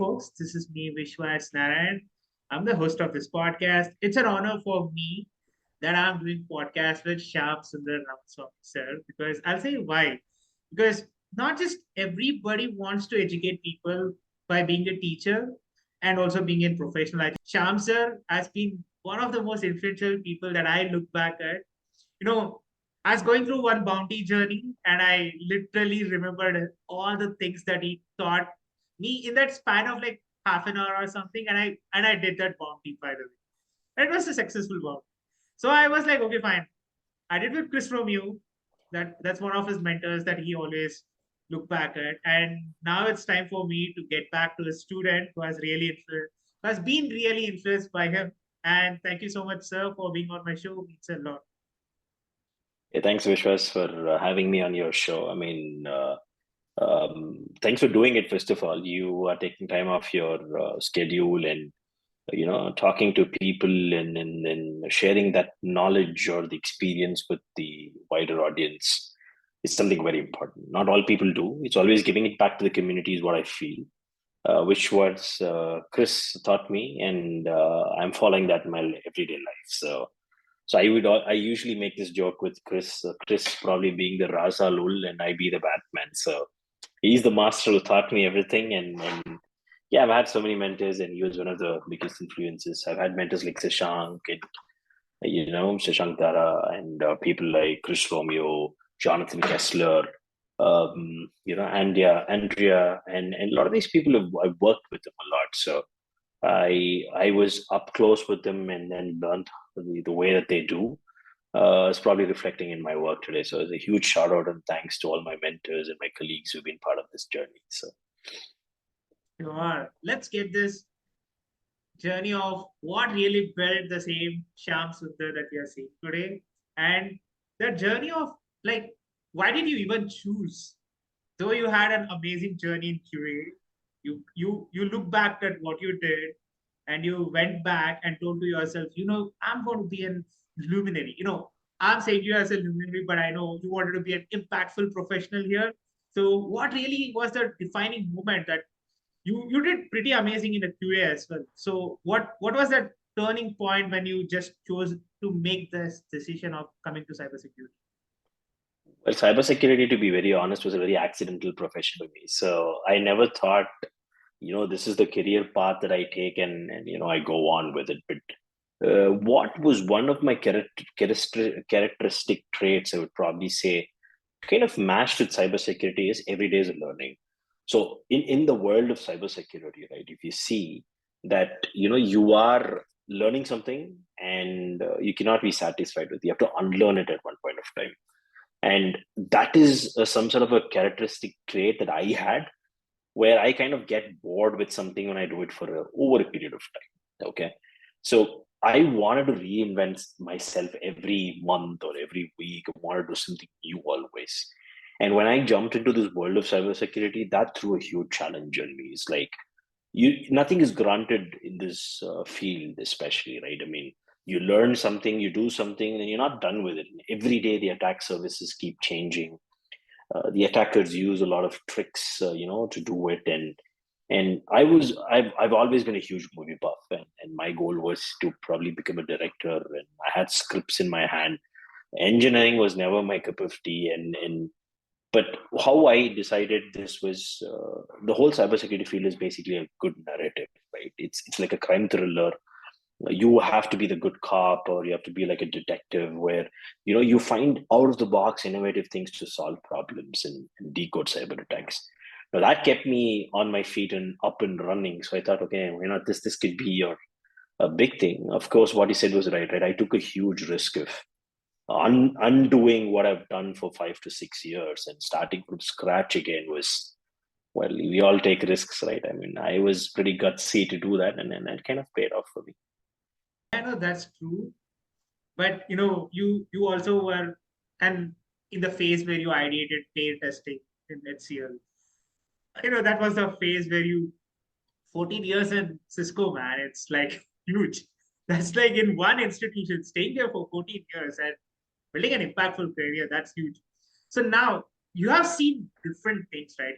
folks, this is me, Vishwas Narayan. I'm the host of this podcast. It's an honor for me that I'm doing podcast with Shyam, Sundar, Ramaswami sir, because I'll say why. Because not just everybody wants to educate people by being a teacher and also being in professional. I think Shyam sir has been one of the most influential people that I look back at. You know, I was going through one bounty journey and I literally remembered all the things that he taught me in that span of like half an hour or something. And I did that bounty, by the way. And it was a successful bounty. So I was like, okay, fine. I did with Chris Romeo. That's one of his mentors that he always look back at. And now it's time for me to get back to a student who has been really influenced by him. And thank you so much, sir, for being on my show. It means a lot. Yeah, thanks, Vishwas, for having me on your show. Thanks for doing it. First of all, you are taking time off your schedule and talking to people and sharing that knowledge or the experience with the wider audience is something very important. Not all people do. It's always giving it back to the community is what I feel. Which was Chris taught me, and I'm following that in my everyday life. So I usually make this joke with Chris. Chris probably being the Raza Lul and I be the Batman. So he's the master who taught me everything. And yeah, I've had so many mentors, and he was one of the biggest influences. I've had mentors like Sashank and Sashank Dara and people like Chris Romeo, Jonathan Kessler, Andrea, and a lot of these people I've worked with them a lot. So I was up close with them and then learned the way that they do. Is probably reflecting in my work today. So it's a huge shout out and thanks to all my mentors and my colleagues who've been part of this journey. So Sure. Let's get this journey of what really built the same Shyam Sundar that we are seeing today. And the journey of like, why did you even choose? Though you had an amazing journey in QA, you look back at what you did and you went back and told to yourself, I'm going to be an luminary. I'm saying you as a luminary, but I know you wanted to be an impactful professional here. So what really was the defining moment that you did pretty amazing in the QA as well. So what was that turning point when you just chose to make this decision of coming to cybersecurity? well, cybersecurity, to be very honest, was a very accidental profession for me. So I never thought, this is the career path that I take and I go on with it. But what was one of my characteristic traits, I would probably say, kind of matched with cybersecurity is every day is a learning. So in the world of cybersecurity, right, if you see that, you are learning something and you cannot be satisfied with, you have to unlearn it at one point of time. And that is some sort of a characteristic trait that I had where I kind of get bored with something when I do it for over a period of time. Okay. So I wanted to reinvent myself every month or every week. I wanted to do something new always. And when I jumped into this world of cybersecurity, that threw a huge challenge on me. It's like nothing is granted in this field, especially, right? I mean, you learn something, you do something, and you're not done with it. Every day, the attack services keep changing. The attackers use a lot of tricks, to do it. And I've always been a huge movie buff, and my goal was to probably become a director. And I had scripts in my hand. Engineering was never my cup of tea, and but how I decided this was the whole cybersecurity field is basically a good narrative, right? It's like a crime thriller. You have to be the good cop, or you have to be like a detective, where you find out of the box innovative things to solve problems and decode cyber attacks. Now that kept me on my feet and up and running. So I thought, okay, this could be your a big thing. Of course, what he said was right. Right, I took a huge risk of undoing what I've done for 5 to 6 years and starting from scratch again was, well, we all take risks, right? I mean, I was pretty gutsy to do that, and it kind of paid off for me. I know that's true, but you also were and in the phase where you ideated player testing in HCL. That was the phase where you 14 years in Cisco, man. It's like huge. That's like in one institution, staying there for 14 years and building an impactful career. That's huge. So now you have seen different things, right?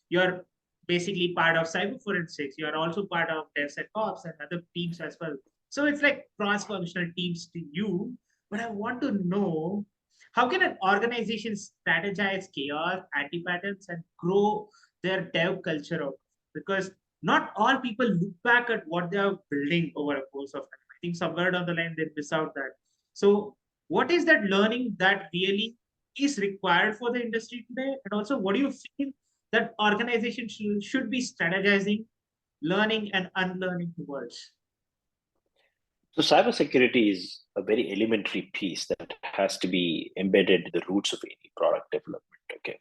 You're basically part of cyber forensics. You are also part of DevSecOps and other teams as well. So it's like cross-functional teams to you. But I want to know, how can an organization strategize chaos, anti-patterns, and grow their dev culture out? Because not all people look back at what they are building over a course of time. I think somewhere down the line they miss out that. So what is that learning that really is required for the industry today? And also, what do you feel that organizations should be strategizing, learning, and unlearning towards? So cybersecurity is a very elementary piece that has to be embedded in the roots of any product development. Okay.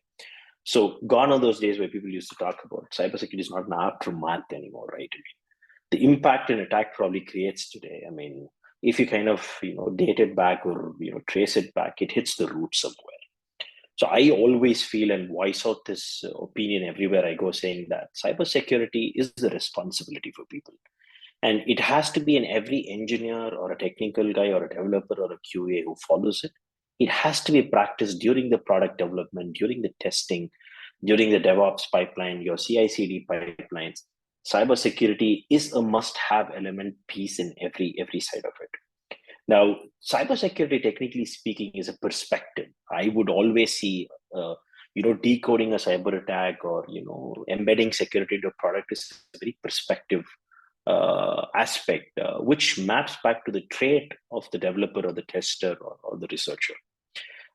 So gone are those days where people used to talk about cybersecurity is not an aftermath anymore, right? I mean, the impact an attack probably creates today. I mean, if you kind of date it back or trace it back, it hits the root somewhere. So I always feel and voice out this opinion everywhere I go, saying that cybersecurity is the responsibility for people. And it has to be in every engineer or a technical guy or a developer or a QA who follows it. It has to be practiced during the product development, during the testing, during the DevOps pipeline, your CI/CD pipelines. Cybersecurity is a must-have element piece in every side of it. Now, cybersecurity, technically speaking, is a perspective. I would always see, decoding a cyber attack or embedding security into a product is a very perspective aspect, which maps back to the trait of the developer or the tester or the researcher.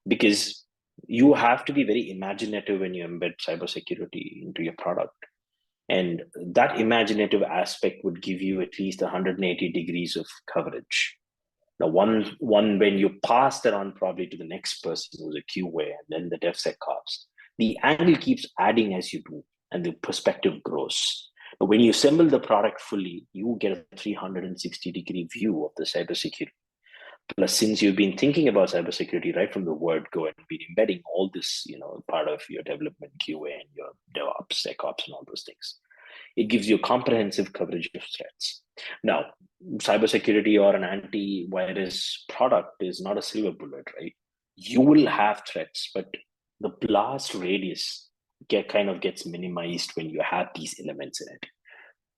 Because you have to be very imaginative when you embed cybersecurity into your product. And that imaginative aspect would give you at least 180 degrees of coverage. Now, one when you pass that on probably to the next person who's a QA and then the DevSecOps, the angle keeps adding as you do, and the perspective grows. But when you assemble the product fully, you get a 360-degree view of the cybersecurity. Plus, since you've been thinking about cybersecurity right from the word go and been embedding all this, part of your development QA and your DevOps, SecOps, and all those things, it gives you comprehensive coverage of threats. Now, cybersecurity or an antivirus product is not a silver bullet, right? You will have threats, but the blast radius kind of gets minimized when you have these elements in it.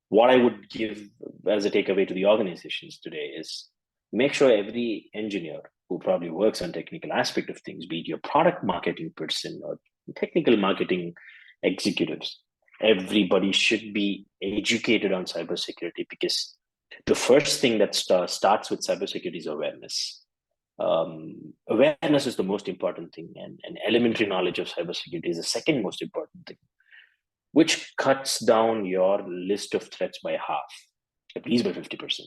What I would give as a takeaway to the organizations today is make sure every engineer who probably works on technical aspect of things, be it your product marketing person or technical marketing executives, everybody should be educated on cybersecurity, because the first thing that starts with cybersecurity is awareness. Awareness is the most important thing, and elementary knowledge of cybersecurity is the second most important thing, which cuts down your list of threats by half, at least by 50%.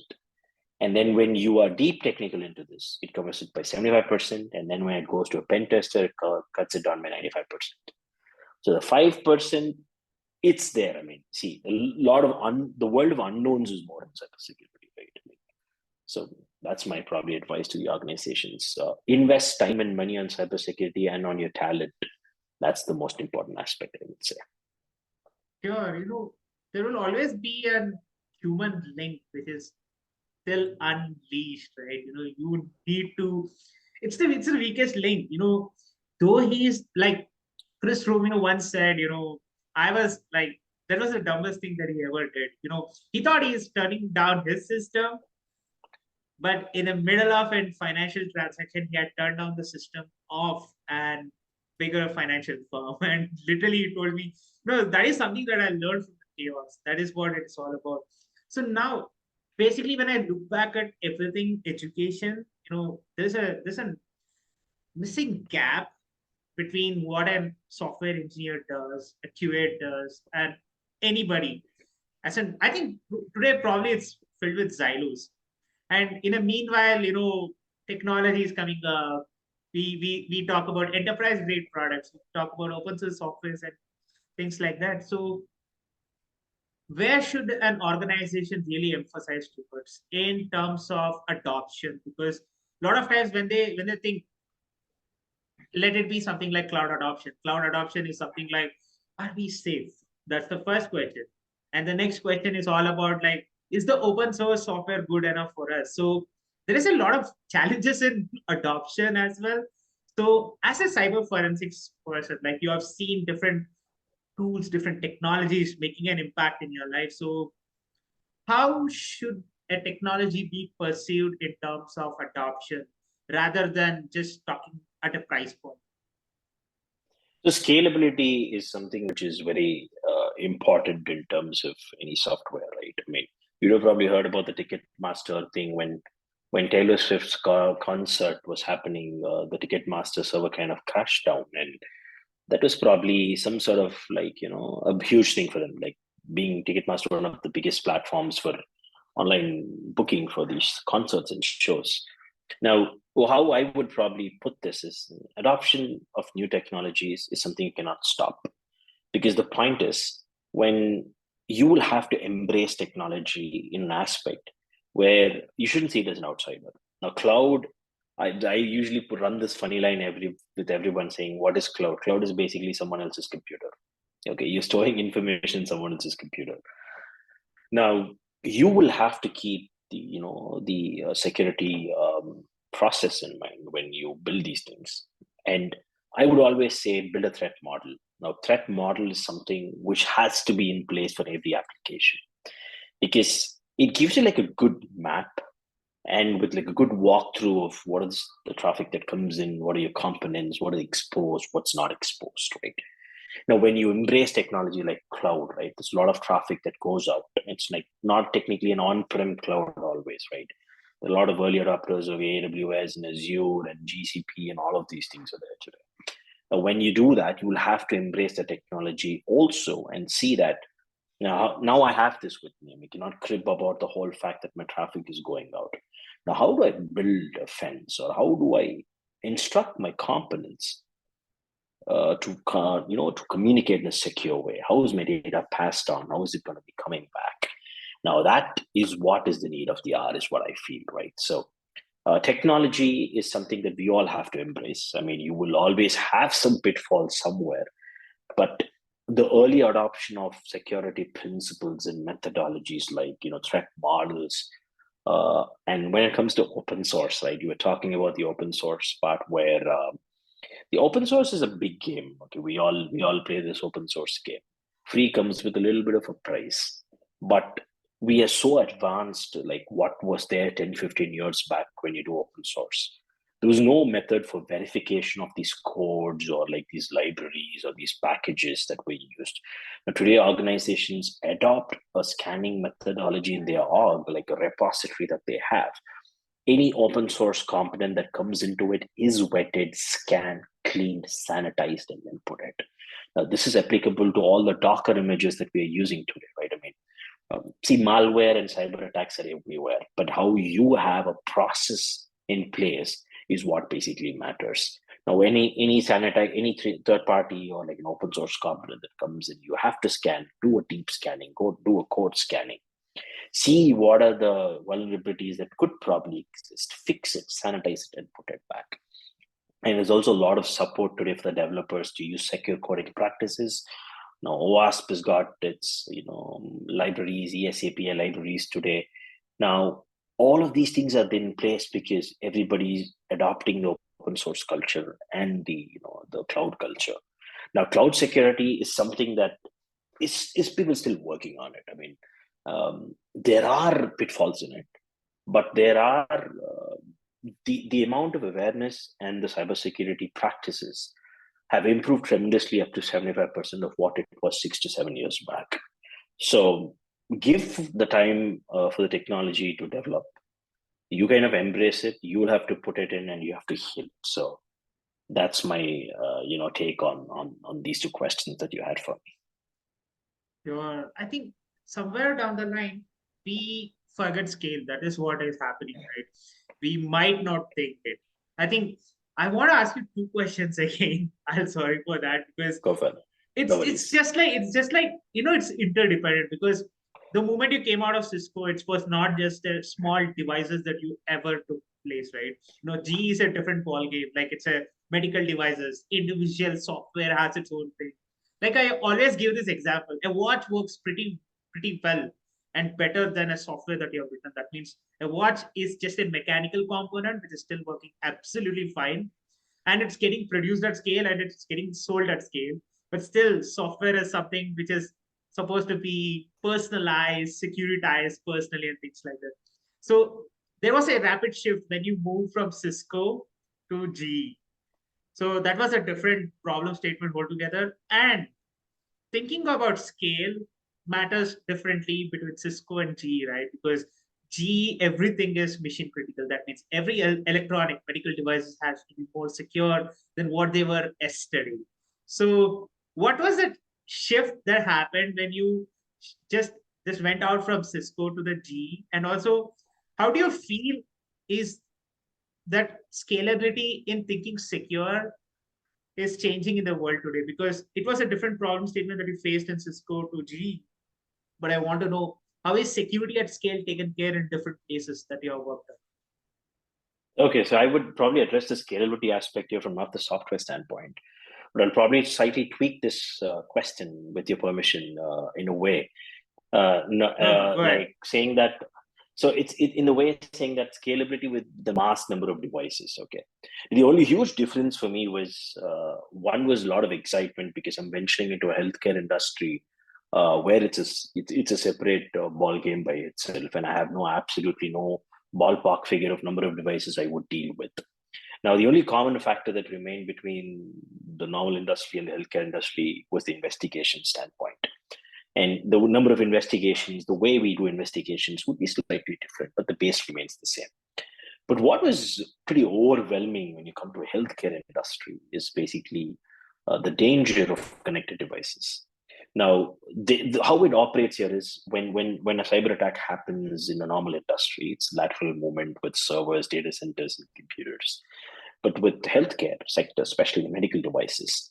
And then when you are deep technical into this, it covers it by 75%. And then when it goes to a pen tester, it cuts it down by 95%. So the 5%, it's there. I mean, see, a lot of the world of unknowns is more in cybersecurity, right? I mean, so that's my probably advice to the organizations. Invest time and money on cybersecurity and on your talent. That's the most important aspect, I would say. Sure, there will always be a human link which is still unleashed, right? You need to. It's the weakest link. Though he's like Chris Romero once said, I was like, that was the dumbest thing that he ever did. He thought he's turning down his system, but in the middle of a financial transaction, he had turned down the system of and bigger financial firm. And literally, he told me, no, that is something that I learned from the chaos. That is what it's all about. So now, basically, when I look back at everything, education, there's a missing gap between what a software engineer does, a QA does, and anybody. I think today probably it's filled with silos. And in a meanwhile, technology is coming up. We talk about enterprise grade products. We talk about open source softwares and things like that. So where should an organization really emphasize towards in terms of adoption? Because a lot of times when they think, let it be something like cloud adoption. Cloud adoption is something like, are we safe? That's the first question. And the next question is all about like, is the open source software good enough for us? So there is a lot of challenges in adoption as well. So as a cyber forensics person, like you have seen different tools, different technologies making an impact in your life. So how should a technology be perceived in terms of adoption rather than just talking at a price point? So scalability is something which is very important in terms of any software, right? I mean, you'd have probably heard about the Ticketmaster thing when Taylor Swift's concert was happening. The Ticketmaster server kind of crashed down, and that was probably some sort of like a huge thing for them. Like being Ticketmaster, one of the biggest platforms for online booking for these concerts and shows. Now, how I would probably put this is adoption of new technologies is something you cannot stop, because the point is when you will have to embrace technology in an aspect where you shouldn't see it as an outsider. Now, cloud, I usually run this funny line with everyone saying, what is cloud? Cloud is basically someone else's computer. Okay, you're storing information in someone else's computer. Now, you will have to keep the security process in mind when you build these things. And I would always say build a threat model. Now, threat model is something which has to be in place for every application, because it gives you like a good map and with like a good walkthrough of what is the traffic that comes in, what are your components, what are exposed, what's not exposed, right? Now, when you embrace technology like cloud, right, there's a lot of traffic that goes out. It's like not technically an on-prem cloud always, right? There are a lot of early adopters of AWS and Azure and GCP and all of these things are there today. Now, when you do that, you will have to embrace the technology also and see that now I have this with me. I cannot crib about the whole fact that my traffic is going out. Now, how do I build a fence, or how do I instruct my components to communicate in a secure way? How is my data passed on? How is it going to be coming back? Now that is what is the need of the hour, is what I feel, right? So technology is something that we all have to embrace. I mean, you will always have some pitfalls somewhere, but the early adoption of security principles and methodologies like threat models, and when it comes to open source, right? You were talking about the open source part where the open source is a big game. Okay, we all play this open source game. Free comes with a little bit of a price, but we are so advanced. Like what was there 10, 15 years back when you do open source? There was no method for verification of these codes or like these libraries or these packages that were used. Now, today, organizations adopt a scanning methodology in their org, like a repository that they have. Any open source component that comes into it is vetted, scanned, cleaned, sanitized, and then put it. Now, this is applicable to all the Docker images that we are using today, right? I mean, see, malware and cyber attacks are everywhere, but how you have a process in place is what basically matters. Now, any third party or like an open source component that comes in, you have to scan, do a deep scanning, go do a code scanning, see what are the vulnerabilities that could probably exist, fix it, sanitize it, and put it back. And there's also a lot of support today for the developers to use secure coding practices. Now, OWASP has got its libraries, ESAPI libraries today. Now, all of these things are in place because everybody's adopting the open source culture and the cloud culture. Now, cloud security is something that is people still working on it. I mean, there are pitfalls in it, but there are the amount of awareness and the cybersecurity practices have improved tremendously up to 75% of what it was 6 to 7 years back. So give the time for the technology to develop. You kind of embrace it. You will have to put it in, and you have to heal. So that's my take on these two questions that you had for me. Sure. I think somewhere down the line, we forget scale. That is what is happening, right? We might not think it. I think I want to ask you two questions again. I'm sorry for that because Go for it. it's No it's worries. just like it's interdependent because the moment you came out of Cisco, it was not just a small devices that you ever took place, right? G is a different ball game. Like it's a medical devices, individual software has its own thing. Like I always give this example, a watch works pretty well and better than a software that you have written. That means a watch is just a mechanical component which is still working absolutely fine, and it's getting produced at scale and it's getting sold at scale. but still software is something which is supposed to be personalized, securitized personally, and things like that. So there was a rapid shift when you moved from Cisco to GE. So that was a different problem statement altogether. And thinking about scale matters differently between Cisco and GE, right? Because GE, everything is mission critical. That means every electronic medical devices has to be more secure than what they were yesterday. So, what was that shift that happened when you just just went out from Cisco to the GE? And also, how do you feel is that scalability in thinking secure is changing in the world today? Because it was a different problem statement that we faced in Cisco to G. But I want to know, how is security at scale taken care in different places that you have worked on? Okay, so I would probably address the scalability aspect here from not the software standpoint, but I'll probably slightly tweak this question with your permission in a way, no, No, no, go ahead. like saying that. So it's in the way saying that scalability with the mass number of devices. Okay, the only huge difference for me was one was a lot of excitement because I'm venturing into a healthcare industry where it's a separate ball game by itself, and I have no absolutely no ballpark figure of number of devices I would deal with. Now, the only common factor that remained between the normal industry and the healthcare industry was the investigation standpoint. And the number of investigations, the way we do investigations would be slightly different, but the base remains the same. But what was pretty overwhelming when you come to a healthcare industry is basically the danger of connected devices. Now, how it operates here is when a cyber attack happens in a normal industry, it's lateral movement with servers, data centers, and computers. But with healthcare sector, especially the medical devices,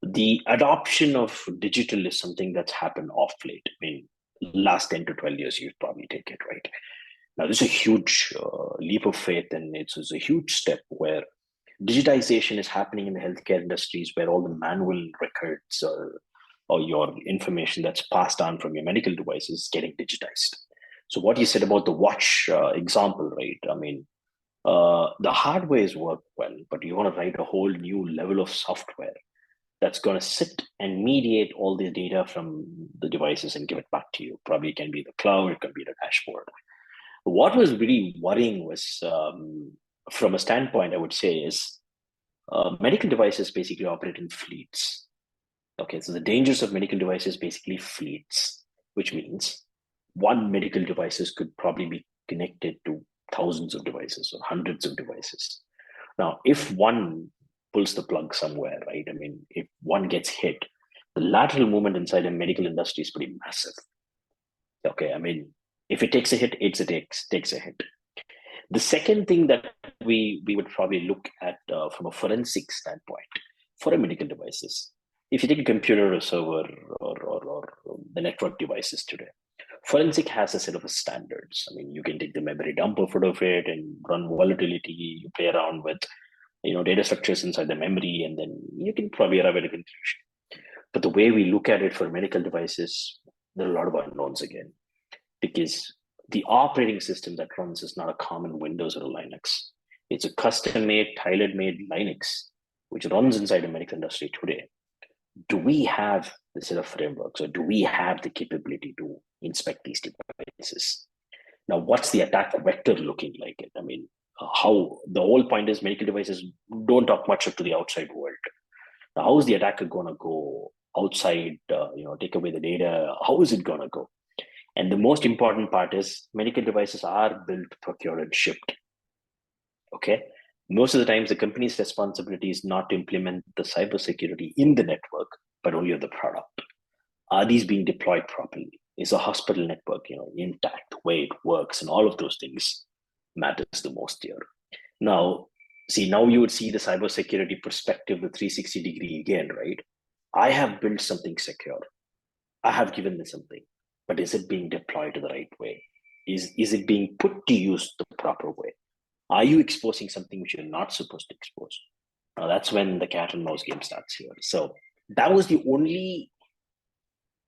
the adoption of digital is something that's happened off late. I mean, last 10 to 12 years, you'd probably take it, right? Now, this is a huge leap of faith, and it's a huge step where digitization is happening in the healthcare industries where all the manual records or your information that's passed on from your medical devices is getting digitized. So what you said about the watch example, right? I mean, the hardwares work well, but you want to write a whole new level of software that's going to sit and mediate all the data from the devices and give it back to you. Probably it can be the cloud, it can be the dashboard. What was really worrying was, from a standpoint, I would say, is medical devices basically operate in fleets. Okay, so the dangers of medical devices basically fleets, which means one medical devices could probably be connected to thousands of devices or hundreds of devices. Now, if one pulls the plug somewhere, right? I mean, if one gets hit, the lateral movement inside the medical industry is pretty massive. Okay, I mean, if it takes a hit, takes a hit. The second thing that we would probably look at from a forensic standpoint for a medical devices, if you take a computer or server or the network devices today, forensic has a set of standards. I mean, you can take the memory dump out of it and run volatility. You play around with data structures inside the memory, and then you can probably arrive at a conclusion. But the way we look at it for medical devices, there are a lot of unknowns again, because the operating system that runs is not a common Windows or a Linux. It's a custom-made, tailor-made Linux, which runs inside the medical industry today. Do we have the set of frameworks, or do we have the capability to inspect these devices? Now, what's the attack vector looking like? I mean, how the whole point is medical devices don't talk much to the outside world. Now, how is the attacker going to go outside, take away the data? How is it going to go? And the most important part is medical devices are built, procured, and shipped. Okay. Most of the times, the company's responsibility is not to implement the cybersecurity in the network, but only of the product. Are these being deployed properly? Is a hospital network, intact, the way it works, and all of those things matters the most here. Now, now you would see the cybersecurity perspective, the 360 degree again, right? I have built something secure. I have given this something, but is it being deployed the right way? Is it being put to use the proper way? Are you exposing something which you're not supposed to expose? Now that's when the cat and mouse game starts here. So that was the only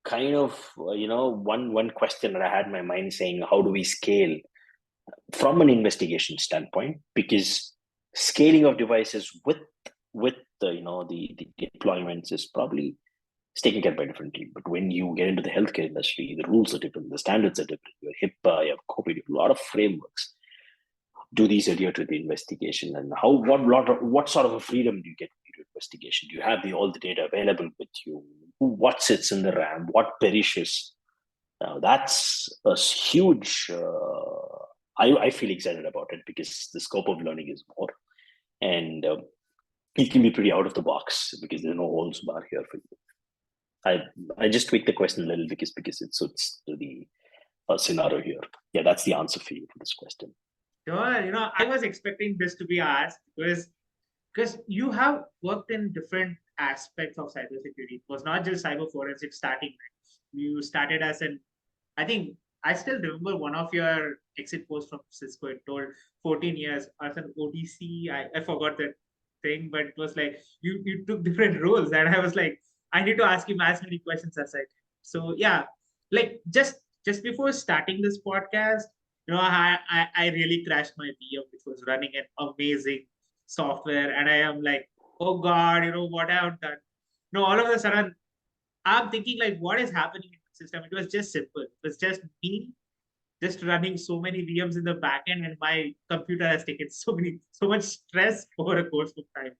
kind of one question that I had in my mind, saying how do we scale from an investigation standpoint, because scaling of devices with the deployments is probably It's taken care by differently. But when you get into the healthcare industry, the rules are different, the standards are different. You have HIPAA, you have COVID, you have a lot of frameworks. Do these adhere to the investigation, and what sort of a freedom do you get to investigation? Do you have all the data available with you? What sits in the RAM? What perishes? Now that's a huge. I feel excited about it because the scope of learning is more, and it can be pretty out of the box because there's no holds bar here for you. I just tweaked the question a little because it suits to the scenario here. Yeah, that's the answer for you for this question. Sure, I was expecting this to be asked because you have worked in different aspects of cybersecurity. It was not just cyber forensics starting. Right? You started as I think I still remember one of your exit posts from Cisco. It told 14 years as an ODC. I forgot that thing, but it was like you took different roles, and I was like, I need to ask him as many questions as I can. So yeah, like just before starting this podcast, I really crashed my VM, which was running an amazing software, and I am like, oh God, what I have done. No, all of a sudden I'm thinking like, what is happening in the system? It was just simple. It was just me just running so many VMs in the backend, and my computer has taken so much stress over a course of time.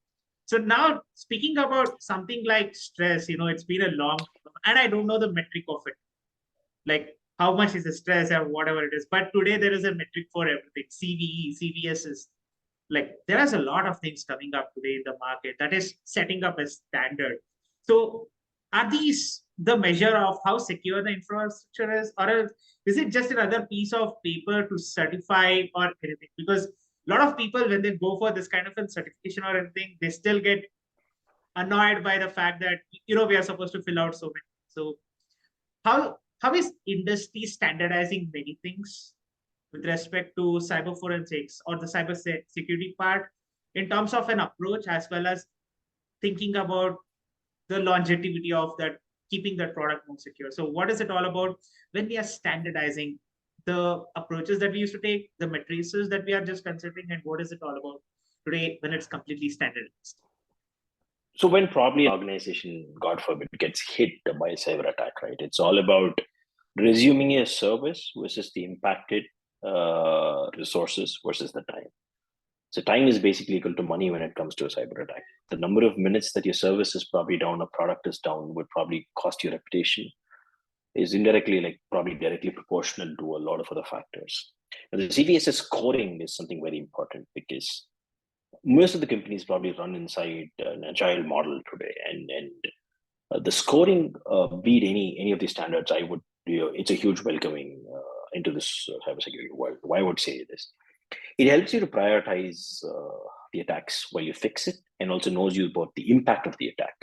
So now speaking about something like stress, it's been a long, and I don't know the metric of it, like how much is the stress or whatever it is. But today there is a metric for everything. CVE, CVS is like there is a lot of things coming up today in the market that is setting up a standard. So are these the measure of how secure the infrastructure is, or is it just another piece of paper to certify or anything? Because a lot of people, when they go for this kind of a certification or anything, they still get annoyed by the fact that we are supposed to fill out so many. So how is industry standardizing many things with respect to cyber forensics or the cyber security part in terms of an approach, as well as thinking about the longevity of that, keeping that product more secure? So what is it all about when we are standardizing the approaches that we used to take, the matrices that we are just considering, and what is it all about today when it's completely standardized? So when probably an organization, God forbid, gets hit by a cyber attack, right? It's all about resuming a service versus the impacted resources versus the time. So time is basically equal to money when it comes to a cyber attack. The number of minutes that your service is probably down, a product is down, would probably cost your reputation, is indirectly, like probably directly proportional to a lot of other factors. Now, the CVSS scoring is something very important because most of the companies probably run inside an agile model today, and the scoring beat any of the standards. I would, it's a huge welcoming into this cybersecurity world. Why I would say this? It helps you to prioritize the attacks while you fix it, and also knows you about the impact of the attack.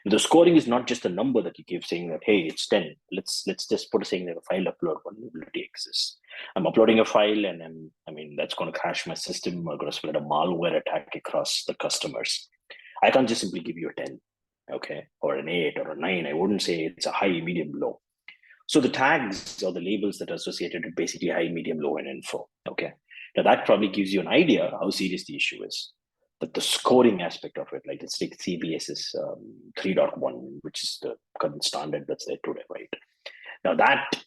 The scoring is not just a number that you give saying that, hey, it's 10. Let's just put a saying that a file upload vulnerability exists. I'm uploading a file, and that's going to crash my system. I'm going to spread a malware attack across the customers. I can't just simply give you a 10, okay, or an 8 or a 9. I wouldn't say it's a high, medium, low. So the tags or the labels that are associated with basically high, medium, low, and info, okay. Now that probably gives you an idea how serious the issue is. But the scoring aspect of it, like let's take CBS's 3.1, which is the current standard that's there today, right? Now that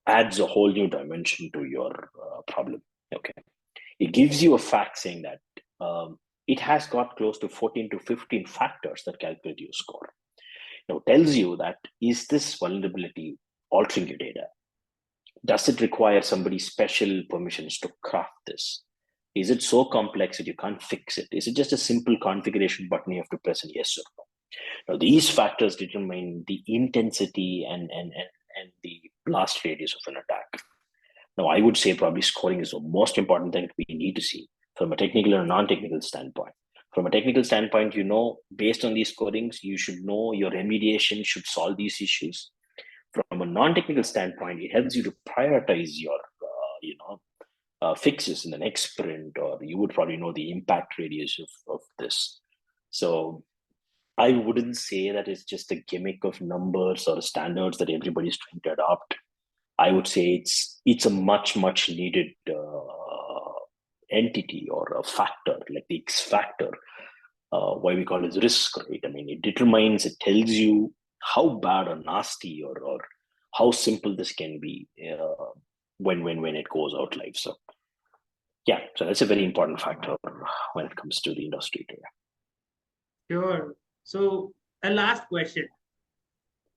adds a whole new dimension to your problem, okay? It gives you a fact saying that it has got close to 14 to 15 factors that calculate your score. Now, it tells you that, is this vulnerability altering your data? Does it require somebody's special permissions to craft this? Is it so complex that you can't fix it? Is it just a simple configuration button you have to press and yes or no? Now, these factors determine the intensity and the blast radius of an attack. Now, I would say probably scoring is the most important thing we need to see from a technical and non-technical standpoint. From a technical standpoint, based on these scorings, you should know your remediation should solve these issues. From a non-technical standpoint, it helps you to prioritize your, fixes in the next sprint, or you would probably know the impact radius of this. So I wouldn't say that it's just a gimmick of numbers or standards that everybody's trying to adopt. I would say it's a much needed entity or a factor, like the X factor. Why we call it risk, right? I mean, it tells you how bad or nasty or how simple this can be when it goes out live. So yeah, so that's a very important factor when it comes to the industry today. Sure. So a last question.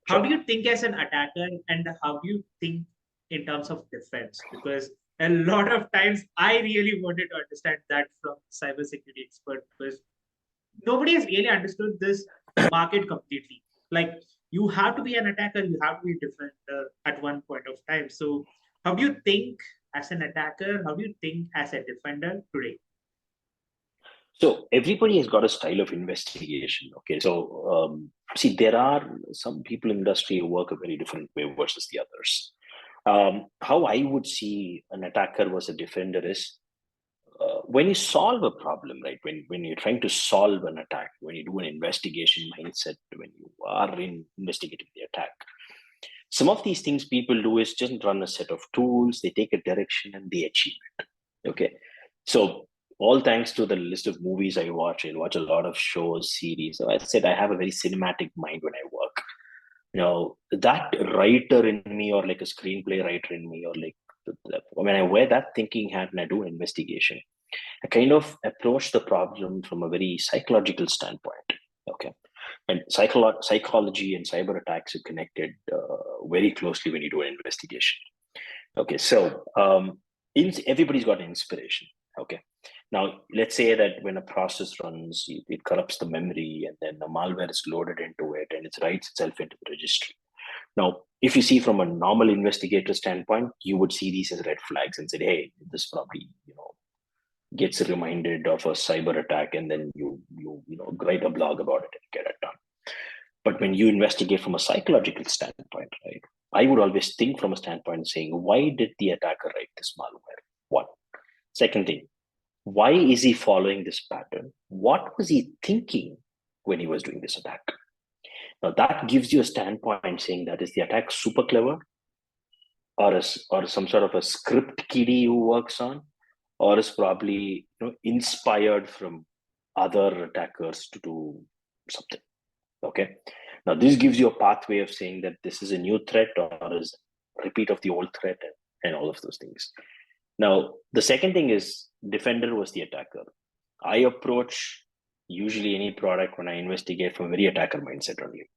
How Sure. do you think as an attacker and how do you think in terms of defense? Because a lot of times I really wanted to understand that from cybersecurity expert because nobody has really understood this market completely. Like you have to be an attacker, you have to be a defender at one point of time. So how do you think as an attacker? How do you think as a defender today? So everybody has got a style of investigation. Okay, so see, there are some people in industry who work a very different way versus the others. How I would see an attacker versus a defender is when you solve a problem, right? When you're trying to solve an attack, when you do an investigation mindset, when you are investigating the attack, some of these things people do is just run a set of tools, they take a direction and they achieve it. Okay. So all thanks to the list of movies I watch a lot of shows, series. So I said I have a very cinematic mind when I work. That writer in me or like a screenplay writer in me or like when I wear that thinking hat and I do an investigation, I kind of approach the problem from a very psychological standpoint. Okay. And psychology and cyber attacks are connected very closely when you do an investigation. Okay, so everybody's got an inspiration. Okay, now let's say that when a process runs, it corrupts the memory, and then the malware is loaded into it, and it writes itself into the registry. Now, if you see from a normal investigator standpoint, you would see these as red flags and say, "Hey, this probably gets reminded of a cyber attack," and then you write a blog about it and get it done. But when you investigate from a psychological standpoint, right, I would always think from a standpoint saying, why did the attacker write this malware? One. Second thing, why is he following this pattern? What was he thinking when he was doing this attack? Now that gives you a standpoint saying that is the attack super clever, or some sort of a script kiddie who works on, or is probably inspired from other attackers to do something. Okay. Now, this gives you a pathway of saying that this is a new threat or is a repeat of the old threat and all of those things. Now, the second thing is defender was the attacker. I approach usually any product when I investigate from a very attacker mindset only,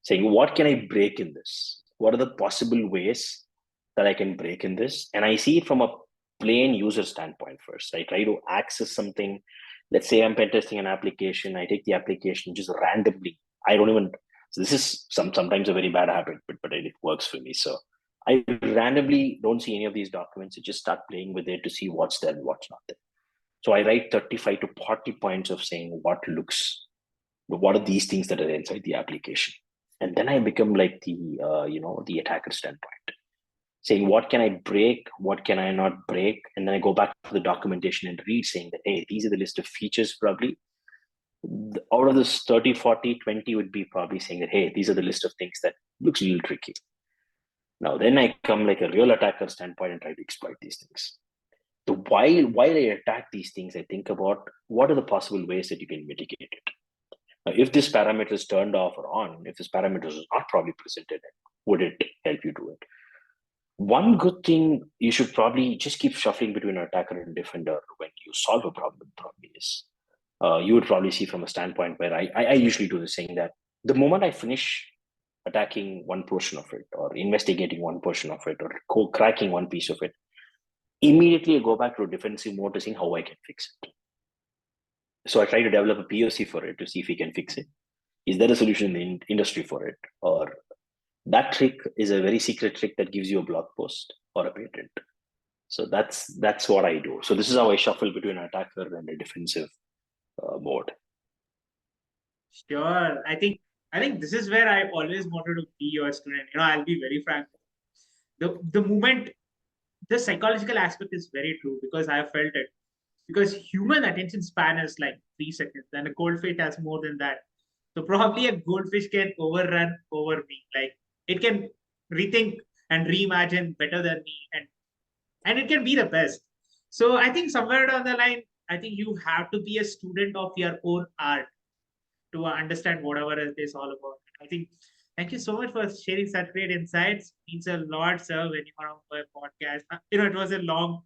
saying, what can I break in this? What are the possible ways that I can break in this? And I see it from a plain user standpoint first. I try to access something. Let's say I'm pen testing an application. I take the application just randomly. I don't even. So this is sometimes a very bad habit, but it works for me. So I randomly don't see any of these documents. I just start playing with it to see what's there and what's not there. So I write 35 to 40 points of saying what are these things that are inside the application, and then I become like the attacker standpoint, saying what can I break, what can I not break, and then I go back to the documentation and read saying that hey, these are the list of features probably out of this 30, 40, 20 would be probably saying that, hey, these are the list of things that looks a little tricky. Now, then I come like a real attacker standpoint and try to exploit these things. So while I attack these things, I think about what are the possible ways that you can mitigate it. Now, if this parameter is turned off or on, if this parameter is not probably presented, would it help you do it? One good thing you should probably just keep shuffling between an attacker and defender when you solve a problem probably is you would probably see from a standpoint where I usually do this saying that the moment I finish attacking one portion of it or investigating one portion of it or cracking one piece of it, immediately I go back to a defensive mode to see how I can fix it. So I try to develop a POC for it to see if we can fix it. Is there a solution in the industry for it? Or that trick is a very secret trick that gives you a blog post or a patent. So that's what I do. So this is how I shuffle between an attacker and a defensive mode. Sure. I think this is where I always wanted to be your student. I'll be very frank. The moment the psychological aspect is very true because I have felt it. Because human attention span is like 3 seconds, and a goldfish has more than that. So probably a goldfish can overrun over me. Like it can rethink and reimagine better than me, and it can be the best. So I think somewhere down the line, I think you have to be a student of your own art to understand whatever it is all about. I think Thank you so much for sharing such great insights. Means a lot, sir, when you are on my podcast. It was a long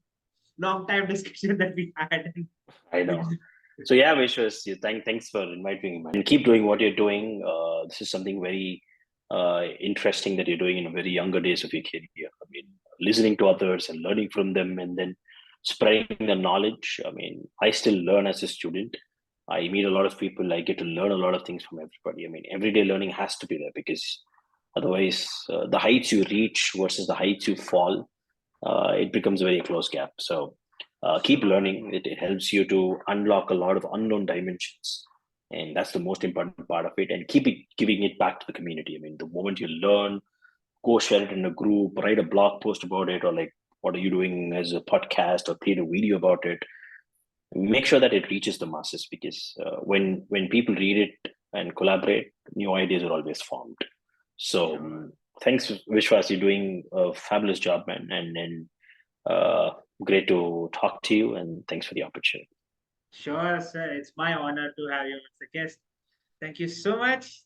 time discussion that we had. I know. So yeah, Vishwas, thanks for inviting me, man. And keep doing what you're doing. This is something very interesting that you're doing in the very younger days of your career. I mean, listening to others and learning from them, and then spreading the knowledge. I mean, I still learn as a student. I meet a lot of people. I get to learn a lot of things from everybody. I mean, everyday learning has to be there because otherwise, the heights you reach versus the heights you fall, it becomes a very close gap. So keep Sure. learning. It helps you to unlock a lot of unknown dimensions, and that's the most important part of it. And keep it giving it back to the community. I mean, the moment you learn, go share it in a group, write a blog post about it, or like what are you doing as a podcast, or create a video about it. Make sure that it reaches the masses because when people read it and collaborate, new ideas are always formed. So Sure. thanks, Vishwas. You're doing a fabulous job, man, and uh, great to talk to you, and thanks for the opportunity. Sure, sir. It's my honor to have you as a guest. Thank you so much.